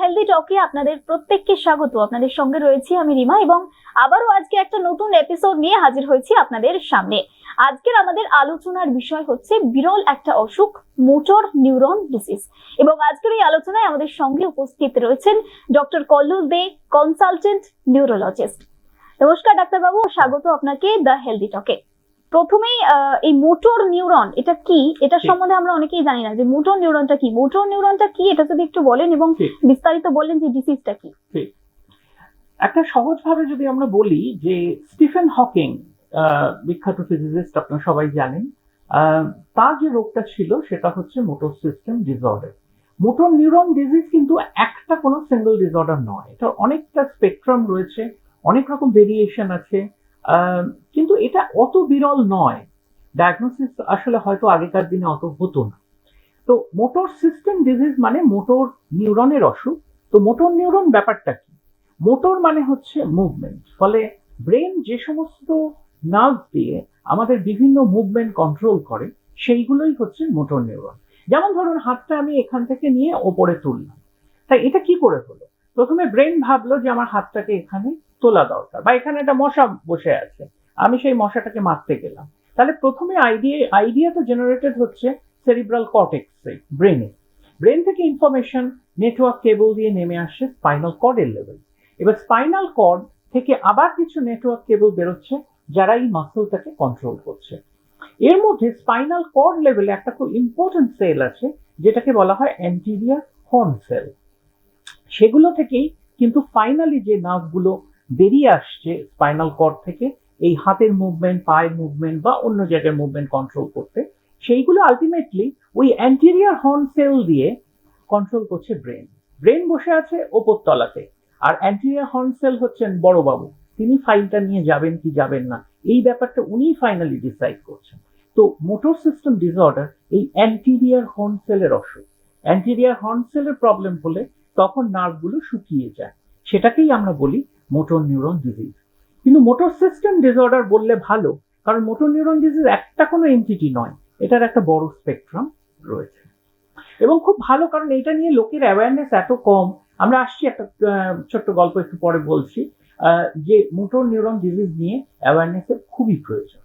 Healthy টকে আপনাদের প্রত্যেককে স্বাগত। আপনাদের সঙ্গে রয়েছি আমি রিমা এবং আবারও আজকে একটা নতুন এপিসোড নিয়ে হাজির হয়েছি আপনাদের সামনে। আজকের আমাদের আলোচনার বিষয় হচ্ছে বিরল একটা অসুখ, মোটর নিউরন ডিজিজ। এবং আজকের এই আলোচনায় আমাদের সঙ্গে উপস্থিত রয়েছেন ডক্টর কল্লোল দে, কনসালটেন্ট নিউরোলজিস্ট। নমস্কার ডাক্তারবাবু, স্বাগত আপনাকে দ্য হেলদি টকে। প্রথমেই এই মোটর নিউরন এটা কি, এটা সম্বন্ধে আমরা অনেকেই জানি না যে মোটর নিউরনটা কি। মোটর নিউরনটা কি এটা যদি একটু বলেন এবং বিস্তারিত বললেন যে ডিজিজটা কি। একটা সহজ ভাবে যদি আমরা বলি যে স্টিফেন হকিং, বিখ্যাত ফিজিসিস্ট, আপনারা সবাই জানেন, তার যে রোগটা ছিল সেটা হচ্ছে motor system disorder. Motor neuron disease কিন্তু একটা কোনো সিঙ্গেল ডিসঅর্ডার নয়, এটা অনেকটা স্পেকট্রাম রয়েছে, অনেক রকম ভেরিয়েশন আছে, কিন্তু এটা অত বিরল নয়। ডায়াগনোসিস আসলে হয়তো আগেকার দিনে অত হতো না। তো মোটর সিস্টেম ডিজিজ মানে মোটর নিউরনের অসুখ। তো মোটর নিউরন ব্যাপারটা কি? মোটর মানে হচ্ছে মুভমেন্ট, ফলে ব্রেন যে সমস্ত নার্ভ দিয়ে আমাদের বিভিন্ন মুভমেন্ট কন্ট্রোল করে সেইগুলোই হচ্ছে মোটর নিউরন। যেমন ধরুন, হাতটা আমি এখান থেকে নিয়ে ওপরে তুললাম, তাই এটা কি করে হলো? প্রথমে ব্রেন ভাবলো যে আমার হাতটাকে এখানে তোলা দরকার, বা এখানে একটা মশা বসে আছে, আমি সেই মশাটাকে মারতে গেলাম। তাহলে প্রথমে আইডিয়াটা জেনারেটেড হচ্ছে সেরিব্রাল কর্টেক্সে, ব্রেনে। ব্রেন থেকে ইনফরমেশন নেটওয়ার্ক কেবল দিয়ে নেমে আসছে স্পাইনাল কর্ডের লেভেল। এবার স্পাইনাল কর্ড থেকে আবার কিছু নেটওয়ার্ক কেবল বেরোচ্ছে যারা এই মাসলটাকে কন্ট্রোল করছে। এর মধ্যে স্পাইনাল কর্ড লেভেলে একটা খুব ইম্পর্টেন্ট সেল আছে যেটাকে বলা হয় অ্যান্টেরিয়র হর্ন সেল। সেগুলো থেকেই কিন্তু ফাইনালি যে নার্ভগুলো বেরিয়ে আসছে স্পাইনাল কর্ড থেকে এই হাতের মুভমেন্ট, পায়ের মুভমেন্ট বা অন্য জায়গার মুভমেন্ট কন্ট্রোল করতে, সেইগুলো আলটিমেটলি ওই অ্যান্টেরিয়র হর্ন সেল দিয়ে কন্ট্রোল করছে ব্রেন। ব্রেন বসে আছে ওপর তলাতে, আর অ্যান্টেরিয়র হর্ন সেল হচ্ছেন বড়বাবু, তিনি ফাইলটা নিয়ে যাবেন কি যাবেন না এই ব্যাপারটা উনি ফাইনালি ডিসাইড করছেন। তো মোটর সিস্টেম ডিসঅর্ডার এই অ্যান্টেরিয়র হর্ন সেলের অসুখ। অ্যান্টেরিয়র হর্ন সেলের প্রবলেম হলে তখন নার্ভগুলো শুকিয়ে যায়, সেটাকেই আমরা বলি মোটর নিউরন ডিজিজ। কিন্তু মোটর সিস্টেম ডিসঅর্ডার বললে ভালো, কারণ মোটর নিউরন ডিজিজ একটা কোনো এন্টিটি নয়, এটার একটা বড় স্পেকট্রাম রয়েছে। এবং খুব ভালো, কারণ এটা নিয়ে লোকের অ্যাওয়ারনেস এত কম। আমরা আসছি, একটা ছোট্ট গল্প একটু পরে বলছি, যে মোটর নিউরন ডিজিজ নিয়ে অ্যাওয়ারনেসের খুবই প্রয়োজন।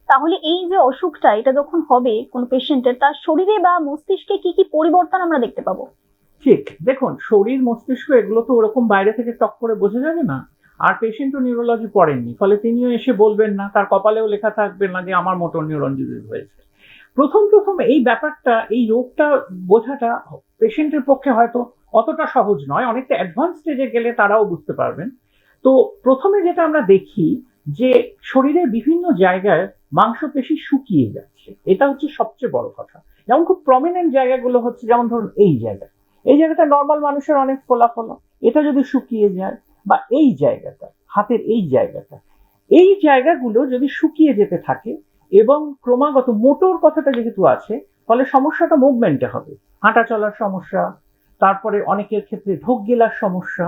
তাহলে এই যে অসুখটা, এটা যখন হবে কোন পেশেন্টের, তার শরীরে বা মস্তিষ্কে কি কি পরিবর্তন আমরা দেখতে পাবো? ঠিক, দেখুন, শরীর মস্তিষ্ক এগুলো তো ওরকম বাইরে থেকে টক করে বোঝা যাবে না। আর পেশেন্টও নিউরোলজি পড়েননি, ফলে তিনিও এসে বলবেন না, তার কপালেও লেখা থাকবে না যে আমার মোটর নিউরন ডিজিজ হয়েছে। প্রথম এই ব্যাপারটা, এই রোগটা বোঝাটা পেশেন্টের পক্ষে হয়তো অতটা সহজ নয়, অনেকটা অ্যাডভান্স স্টেজে গেলে তারাও বুঝতে পারবেন। তো প্রথমে যেটা আমরা দেখি যে শরীরের বিভিন্ন জায়গায় মাংসপেশি শুকিয়ে যাচ্ছে, এটা হচ্ছে সবচেয়ে বড় কথা। যেমন খুব প্রমিনেন্ট জায়গাগুলো হচ্ছে, যেমন ধরুন এই জায়গাটা নর্মাল মানুষের অনেক ফোলা, এটা যদি শুকিয়ে যায়, বা এই জায়গাটা, হাতের এই জায়গাগুলো যদি শুকিয়ে যেতে থাকে এবং ক্রমাগত, মোটর কথাটা যেহেতু আছে, ফলে সমস্যাটা মুভমেন্টে হবে, হাঁটা চলার সমস্যা, তারপরে অনেকের ক্ষেত্রে ঢোক গেলার সমস্যা,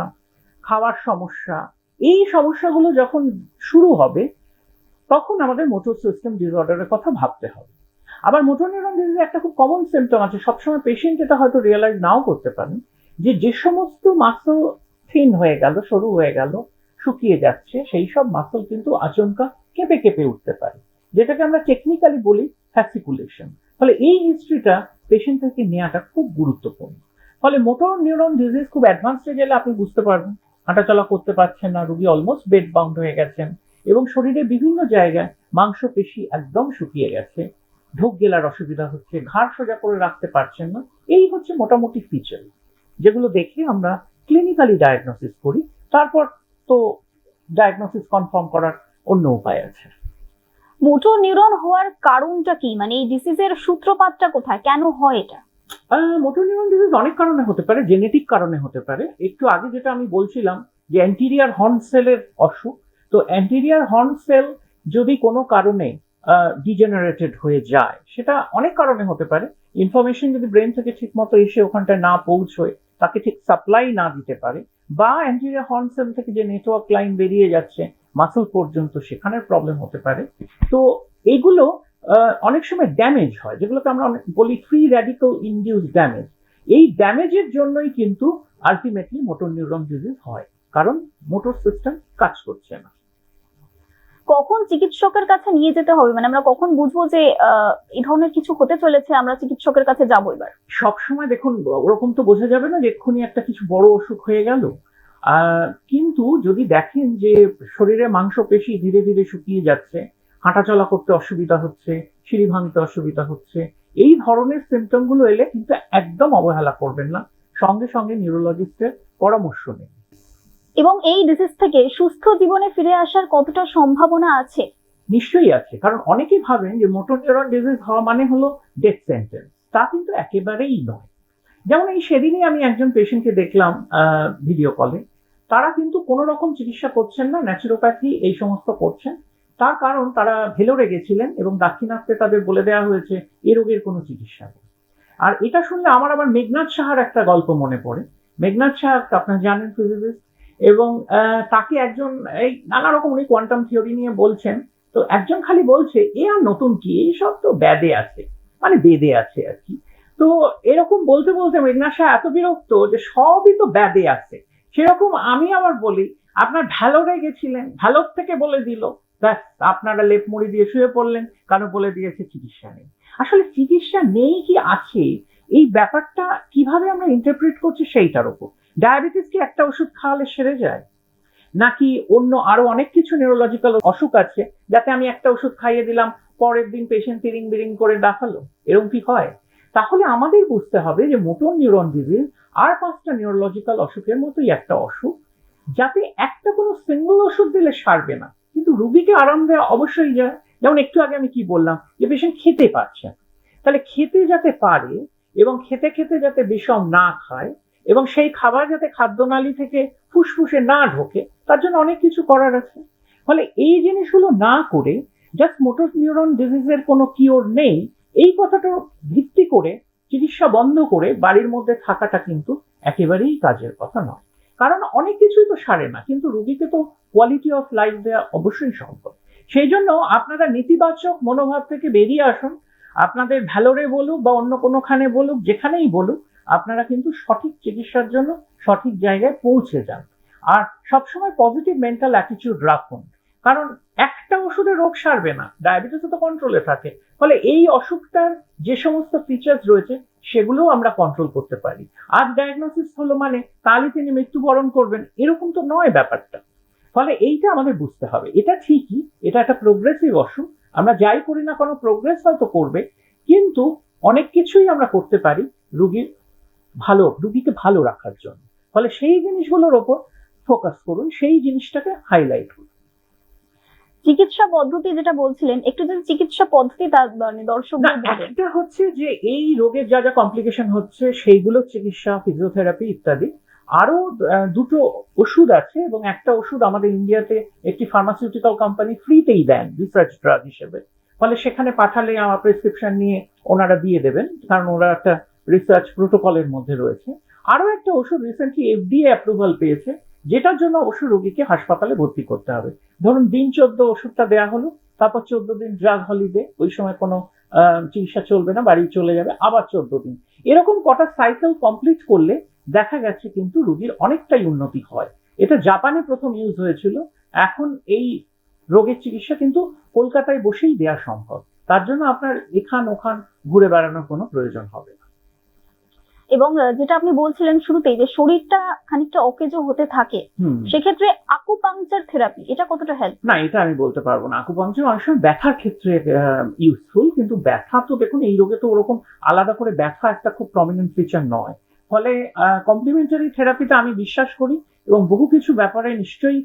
খাওয়ার সমস্যা। এই সমস্যাগুলো যখন শুরু হবে তখন আমাদের মোটর সিস্টেম ডিসঅর্ডারের কথা ভাবতে হবে। আবার মোটর নিউরন ডিজিজের একটা খুব কমন সিম্পটম আছে, সবসময় পেশেন্ট এটা হয়তো রিয়েলাইজ নাও করতে পারেন, যে সমস্ত মাসল থিন হয়ে গেল, সরু হয়ে গেল, শুকিয়ে যাচ্ছে, সেই সব মাসল কিন্তু আচমকা কেঁপে কেঁপে উঠতে পারে, যেটাকে আমরা টেকনিক্যালি বলি ফ্যাসিকুলেশন। ফলে এই হিস্ট্রিটা পেশেন্ট থেকে নেওয়াটা খুব গুরুত্বপূর্ণ। ফলে মোটর নিউরন ডিজিজ খুব অ্যাডভান্স স্টেজে এলে আপনি বুঝতে পারবেন হাঁটাচলা করতে পারছেন না, রোগী অলমোস্ট বেড বাউন্ড হয়ে গেছেন, এবং শরীরের বিভিন্ন জায়গায় মাংসপেশি একদম শুকিয়ে গেছে, ঢোক গেলার অসুবিধা হচ্ছে, ঘাড় সোজা করে রাখতে পারছেন না। এই হচ্ছে মোটামুটি ফিচার, যেগুলো দেখে আমরা ক্লিনিক্যালি ডায়াগনোসিস করি। তারপর তো ডায়াগনোসিস কনফার্ম করার অন্য উপায় আছে। মোটর নিউরন হওয়ার কারণটা কি, মানে এই ডিজিজের সূত্রপাতটা কোথায়, কেন হয় এটা? মোটর নিউরন ডিজিজ অনেক কারণে হতে পারে, জেনেটিক কারণে হতে পারে। একটু আগে যেটা আমি বলছিলাম যে অ্যান্টেরিয়র হর্ন সেলের অসুখ, তো অ্যান্টেরিয়র হর্ন সেল যদি কোনো কারণে ডিজেনারেটেড হয়ে যায়, সেটা অনেক কারণে হতে পারে। ইনফরমেশন যদি ব্রেন থেকে ঠিক মতো এসে ওখানটায় না পৌঁছয়, তাকে ঠিক সাপ্লাই না দিতে পারে, বা অ্যান্টেরিয়র হর্ন সেল থেকে যে নেটওয়ার্ক লাইন বেরিয়ে যাচ্ছে মাসল পর্যন্ত, সেখানের প্রবলেম হতে পারে। তো এগুলো অনেক সময় ড্যামেজ হয়, যেগুলোকে আমরা বলি ফ্রি র্যাডিক্যাল ইনডিউস ড্যামেজ। এই ড্যামেজের জন্যই কিন্তু আলটিমেটলি মোটর নিউরন ডিজিজ হয়, কারণ মোটর সিস্টেম কাজ করছে না। কখন চিকিৎসকের কাছে নিয়ে যেতে হবে, মানে আমরা কখন বুঝবো যে এই ধরনের কিছু হতে চলেছে, আমরা চিকিৎসকের কাছে যাবো? এবার সবসময় দেখুন ওরকম তো বোঝা যাবে না যে এক্ষুনি একটা কিছু বড় অসুখ হয়ে গেল, কিন্তু যদি দেখেন যে শরীরে মাংসপেশি ধীরে ধীরে শুকিয়ে যাচ্ছে, হাঁটাচলা করতে অসুবিধা হচ্ছে, সিঁড়ি ভাঙতে অসুবিধা হচ্ছে, এই ধরনের সিমটম গুলো এলে কিন্তু একদম অবহেলা করবেন না, সঙ্গে সঙ্গে নিউরোলজিস্টের পরামর্শ নিন। এবং এই ডিজিজ থেকে সুস্থ জীবনে ফিরে আসার কতটা সম্ভাবনা আছে? নিশ্চয়ই আছে, কারণ অনেকেই ভাবেন যে মোটর নিউরন ডিজিজ হওয়া মানে হলো ডেথ সেন্টেন্স। তা কিন্তু একেবারেই নয়। যেমন এই সেদিনই আমি একজন পেশেন্টকে দেখলাম ভিডিও কলে, তারা কিন্তু কোনো রকম চিকিৎসা করছেন না, ন্যাচুরোপ্যাথি এই সমস্ত করছেন। তার কারণ তারা ভেলোরে গেছিলেন এবং দাক্ষিণাত্যে তাদের বলে দেওয়া হয়েছে এ রোগের কোনো চিকিৎসা নেই। আর এটা শুনলে আমার আবার মেঘনাথ সাহার একটা গল্প মনে পড়ে। মেঘনাথ সাহা আপনারা জানেন, ফিজিসিস্ট, এবং তাকে একজন এই নানা রকম উনি কোয়ান্টাম থিওরি নিয়ে বলছেন, তো একজন খালি বলছে এ আর নতুন কি, এইসব তো ব্যাদে আছে, মানে বেদে আছে আর কি। তো এরকম বলতে বলতে মেঘনাথ সাহা এত বিরক্ত যে সবই তো ব্যাদে আছে। সেরকম আমি আবার বলি, আপনার ভ্যালোরে গেছিলেন, ভ্যালোর থেকে বলে দিল, ব্যাস আপনারা লেপ মুড়ি দিয়ে শুয়ে পড়লেন, কারণ বলে দিয়েছে চিকিৎসা নেই। আসলে চিকিৎসা নেই কি আছে, এই ব্যাপারটা কিভাবে আমরা ইন্টারপ্রিট করছি সেইটার উপর। ডায়াবেটিস কি একটা ওষুধ খাওয়ালে সেরে যায়, নাকি অন্য আরো অনেক কিছু নিউরোলজিক্যাল অসুখ আছে যাতে আমি একটা ওষুধ খাইয়ে দিলাম, পরের দিন পেশেন্ট তিরিং বিরিং করে দেখালো, এরকম কি হয়? তাহলে আমাদের বুঝতে হবে যে মোটর নিউরন ডিজিজ আর 5টা নিউরোলজিক্যাল অসুখের মতোই একটা অসুখ, যাতে একটা কোনো সিঙ্গল ওষুধ দিলে সারবে না, কিন্তু রুগীকে আরাম দেওয়া অবশ্যই যায়। যেমন একটু আগে আমি কি বললাম, যে পেশেন্ট খেতে পারছে না, তাহলে খেতে যাতে পারে এবং খেতে খেতে যাতে বিষম না খায় এবং সেই খাবার যাতে খাদ্যনালী থেকে ফুসফুসে না ঢোকে, তার জন্য অনেক কিছু করার আছে। ফলে এই জিনিসগুলো না করে জাস্ট মোটর নিউরন ডিজিজের কোনো কিওর নেই এই কথাটা ভিত্তি করে চিকিৎসা বন্ধ করে বাড়ির মধ্যে থাকাটা কিন্তু একেবারেই কাজের কথা নয়। কারণ অনেক কিছুই তো সারে না, কিন্তু রোগীকে তো কোয়ালিটি অফ লাইফ দেওয়া অবশ্যই সম্ভব। সেই জন্য আপনারা নেতিবাচক মনোভাব থেকে বেরিয়ে আসুন। আপনাদের ভ্যালোরে বলুক বা অন্য কোনোখানে বলুক, যেখানেই বলুক, আপনারা কিন্তু সঠিক চিকিৎসার জন্য সঠিক জায়গায় পৌঁছে যান। আর সবসময় পজিটিভ মেন্টাল অ্যাটিটিউড রাখুন, কারণ একটা ওষুধে রোগ সারবে না, ডায়াবেটিস তো কন্ট্রোলে থাকে। ফলে এই অসুখটার যে সমস্ত ফিচার্স রয়েছে সেগুলোও আমরা কন্ট্রোল করতে পারি। আজ ডায়াগনোসিস হলো মানে কালই তিনি মৃত্যুবরণ করবেন, এরকম তো নয় ব্যাপারটা। ফলে এইটা আমাদের বুঝতে হবে, এটা ঠিকই, এটা একটা প্রোগ্রেসিভ অসুখ, আমরা যাই করি না কোনো প্রোগ্রেস হয়তো করবে, কিন্তু অনেক কিছুই আমরা করতে পারি রুগীকে ভালো রাখার জন্য। ফলে সেই জিনিসগুলোর ওপর ফোকাস করুন, সেই জিনিসটাকে হাইলাইট করুন। চিকিৎসা পদ্ধতি যেটা বলছিলেন, একটু যদি চিকিৎসা পদ্ধতি তার মানে দর্শকদের বলেন। একটা হচ্ছে যে এই রোগের যা যা কমপ্লিকেশন হচ্ছে সেইগুলো চিকিৎসা, ফিজিওথেরাপি ইত্যাদি। আরো দুটো ওষুধ আছে এবং একটা ওষুধ আমাদের ইন্ডিয়াতে একটি ফার্মাসিউটিক্যাল কোম্পানি ফ্রিতেই দেন রিসার্চ ড্রাগ হিসেবে। ফলে সেখানে পাঠালে আমার প্রেসক্রিপশন নিয়ে ওনারা দিয়ে দেবেন, কারণ ওরা একটা রিসার্চ প্রোটোকলের মধ্যে রয়েছে। আরো একটা ওষুধ রিসেন্টলি FDA অ্যাপ্রুভাল পেয়েছে, যেটার জন্য অবশ্য রোগীকে হাসপাতালে ভর্তি করতে হবে। ধরুন দিন 14 ওষুধটা দেওয়া হলো, তারপর 14 দিন ড্রাগ হলিডে, ওই সময় কোনো চিকিৎসা চলবে না, বাড়ি চলে যাবে, আবার 14 দিন, এরকম কটা সাইকেল কমপ্লিট করলে দেখা গেছে কিন্তু রোগীর অনেকটাই উন্নতি হয়। এটা জাপানে প্রথম ইউজ হয়েছিল। এখন এই রোগের চিকিৎসা কিন্তু কলকাতায় বসেই দেওয়া সম্ভব, তার জন্য আপনার এখান ওখান ঘুরে বেড়ানোর কোনো প্রয়োজন হবে না। এবং যেটা আপনি বলছিলেন শুরুতেই যে শরীরটা খানিকটা অকেজো হতে থাকে, সেক্ষেত্রে আকুপাংচার থেরাপি এটা কতটা হেল্প? না, এটা আমি বলতে পারবো না। আকুপাংচার অনেক সময় ব্যথার ক্ষেত্রে ইউজফুল, কিন্তু ব্যথা তো দেখুন এই রোগে তো ওরকম আলাদা করে ব্যথা একটা খুব প্রমিনেন্ট ফিচার নয়। ফলে কমপ্লিমেন্টারি থেরাপিতে আমি বিশ্বাস করি এবং বহু কিছু ব্যাপারে নিশ্চয়ই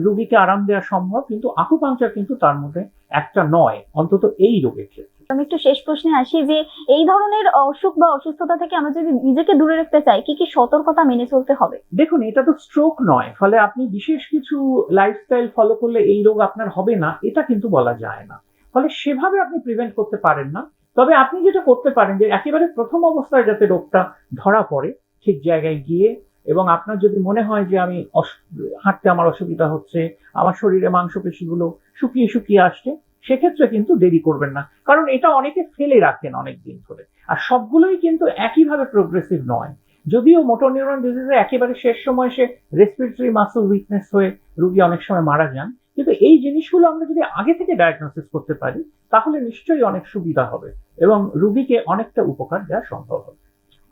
রোগীকে আরাম দেওয়া সম্ভব, কিন্তু আকুপাংচার কিন্তু তার মধ্যে একটা নয়, অন্তত এই রোগের ক্ষেত্রে। আমি একটু শেষ প্রশ্নে আসি যে এই ধরনের অসুখ বা অসুস্থতা থেকে আমরা যদি নিজেকে দূরে রাখতে চাই, কি কি সতর্কতা মেনে চলতে হবে? দেখুন, এটা তো স্ট্রোক নয়, ফলে আপনি বিশেষ কিছু লাইফস্টাইল ফলো করলে এই রোগ আপনার হবে না এটা কিন্তু বলা যায় না। ফলে সেভাবে আপনি প্রিভেন্ট করতে পারেন না। তবে আপনি যেটা করতে পারেন যে একেবারে প্রথম অবস্থায় যাতে রোগটা ধরা পড়ে ঠিক জায়গায় গিয়ে, এবং আপনার যদি মনে হয় যে হাঁটতে আমার অসুবিধা হচ্ছে, আমার শরীরে মাংসপেশিগুলো শুকিয়ে শুকিয়ে আসছে, সেক্ষেত্রে কিন্তু দেরি করবেন না, কারণ এটা অনেকে ফেলে রাখেন অনেক দিন ধরে। আর সবগুলোই কিন্তু একইভাবে প্রোগ্রেসিভ নয়। যদিও মোটর নিউরন ডিজিজে একেবারে শেষ সময় সে রেসপিরেটরি মাসল উইকনেস হয়ে রোগী অনেক সময় মারা যান, কিন্তু এই জিনিসগুলো আমরা যদি আগে থেকে ডায়াগনোসিস করতে পারি তাহলে নিশ্চয়ই অনেক সুবিধা হবে এবং রোগীকে অনেকটা উপকার দেওয়া সম্ভব হবে।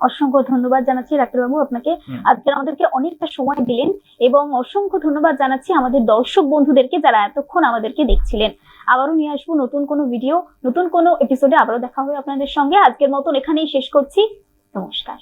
অসংখ্য ধন্যবাদ জানাচ্ছি ডাক্তারবাবু আপনাকে, আজকে আমাদেরকে অনেকটা সময় দিলেন, এবং অসংখ্য ধন্যবাদ জানাচ্ছি আমাদের দর্শক বন্ধুদেরকে যারা এতক্ষণ আমাদেরকে দেখছিলেন। আবারও নিয়ে আসবো নতুন কোনো ভিডিও, নতুন কোনো এপিসোডে আবারও দেখা হবে আপনাদের সঙ্গে। আজকের মতন এখানেই শেষ করছি, নমস্কার।